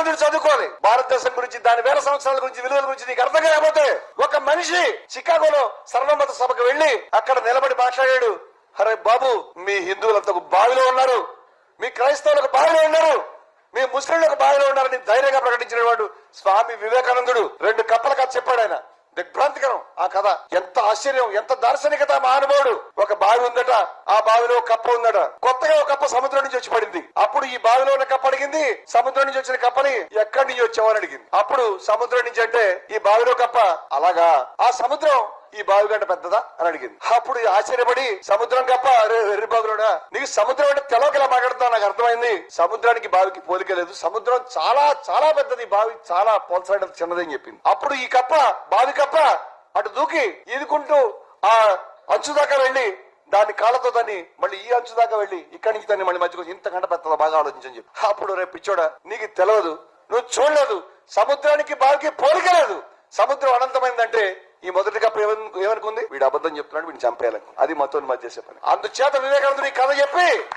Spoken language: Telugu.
వివేకానందుడు చదువుకోవాలి. భారతదేశం గురించి, దాని వేల సంవత్సరాల గురించి, విలువల గురించి నీకు అర్థం కాకపోతే, ఒక మనిషి చికాగోలో సర్వమత సభకు వెళ్లి అక్కడ నిలబడి మాట్లాడాడు, అరే బాబు, మీ హిందువులంతా బావిలో ఉన్నారు, మీ క్రైస్తవులకు బావిలో ఉన్నారు, మీ ముస్లింలకు బావిలో ఉన్నారని ధైర్యంగా ప్రకటించిన వాడు స్వామి వివేకానందుడు. 2 కప్పల కథ చెప్పాడు ఆయన. దిగ్భ్రాంతికరం ఆ కథ. ఎంత ఆశ్చర్యం, ఎంత దార్శనికత మహానుభావుడు. ఒక బావి ఉందట, ఆ బావిలో కప్ప ఉందట. కొత్తగా ఒక కప్ప సముద్రం నుంచి వచ్చి పడింది. అప్పుడు ఈ బావిలో ఉన్న కప్ప అడిగింది, సముద్రం నుంచి వచ్చిన కప్పని ఎక్కడి నుంచి వచ్చావని అడిగింది. అప్పుడు సముద్రం నుంచి అంటే ఈ బావిలో కప్ప, అలాగా, ఆ సముద్రం ఈ బావి గంట పెద్దదా అని అడిగింది. అప్పుడు ఆశ్చర్యపడి సముద్రం కప్ప, వెర్రి బావిలోడా, నీకు సముద్రం అంటే తెలవకలా మాట్లాడుతున్నా, నాకు అర్థమైంది. సముద్రానికి బావికి పోలిక లేదు, సముద్రం చాలా చాలా పెద్దది, బావి చాలా పోల్చడం చిన్నదని చెప్పింది. అప్పుడు ఈ కప్ప, బావి కప్ప అటు దూకి ఈదుకుంటూ ఆ అంచు దాకా వెళ్లి దాని కాళ్ళతో దాన్ని మళ్ళీ ఈ అంచు దాకా వెళ్లి ఇక్కడి నుంచి దాన్ని మళ్ళీ మధ్యకు ఇంతకంటే పెద్దదా, బాగా ఆలోచించని చెప్పి. అప్పుడు రేపు పిచ్చోడా, నీకు తెలియదు, నువ్వు చూడలేదు, సముద్రానికి బావికి పోలిక లేదు. సముద్రం అనంతమైందంటే ఈ మొదటి కప్ప ఏమనుకుంది, వీడు అబద్ధం చెప్తున్నాడు, వీడిని చంపేయాలను. అది మతో మధ్య చెప్పాలి. అందుచేత వివేకానందుడు ఈ కథ చెప్పి